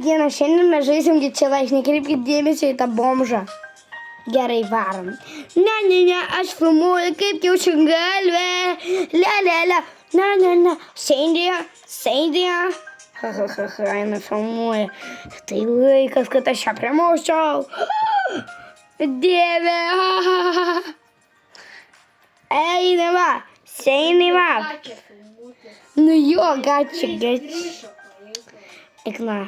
dieną, šiandien mes žaisim gičelais, nekreipkit dėmesio į tą bomžą. Gerai, varom. Ne, aš filmuoju kaip kiaušingalvė. Le. Ne. Sėdė. Eina filmuoja. Tai laikas, kad aš ją primuščiau. Dieve. Eina va. Sėdė va. Nu jo, gačia. Ikna.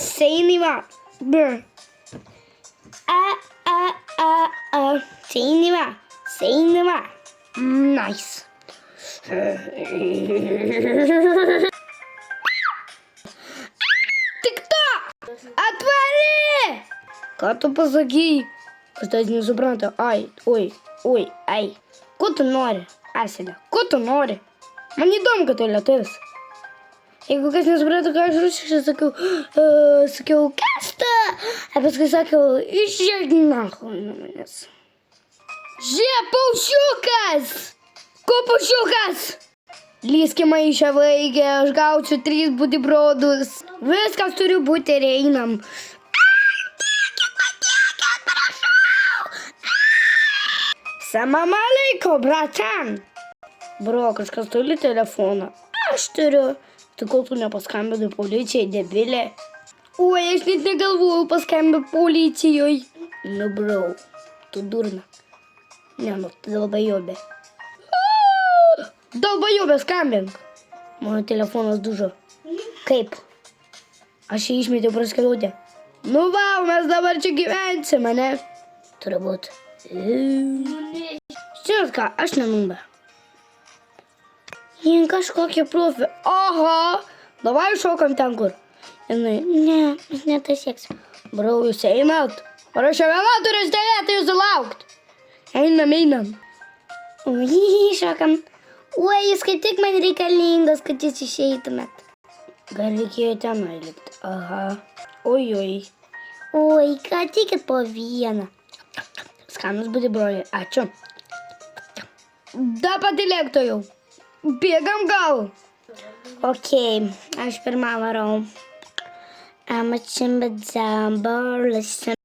Sėdė va. Brr. Sėdė va. Nice. TikTok! Atvari! Ką tu pasakei? Aš tas nesuprantu. Oi. Ko tu nori, Asilė? Ko tu nori? Man įdomu, kad tu lietuvis. Jeigu kas nesuprantu, ką aš rusiškai sakiau, kesta. A paskui sakiau, išžiūrėk nahu nuo manęs. Žiūrėk, paukščiukas! Ko paukščiukas? Lyski maišę vaikę, aš gaučiau 3 butibrodus. Viskas turi būti ir einam. Prašau! Salam aleikum, bratan. Bro, kažkas turi telefoną. Aš turiu. Tai kol tu nepaskambinai policijai, debilė. Oi, aš net negalvojau paskambinti policijoj. Nu, bro, tu durna. Ne, nu, tai dalbajobė. Dalbajobė, skambink. Mano telefonas dužo. Kaip? Aš jį išmėtiau praskilutę. Nu, va, mes dabar čia gyvensime, ne? Turi būt. Žinot ką, aš nenumbe. Jin kažkokie profį. Oho, davai šokam ten kur. Jinai, ne, mes netasieksim. Brau, jūs einat. Ar aš jau viena turiu stebėti jūsų laukt. Einam. Ui, šokam. Oi, jūs kaip tik man reikalingas, kad jūs išeitumėt. Gal reikėjo tenai likti. Aha. Oi, ką tikit po vieną. Skanus būti, broliai. Ačiū. Da pati lėkto jau. Bėgam gal. Okei, aš pirmą varau. I'm a chimba jumbo, listen.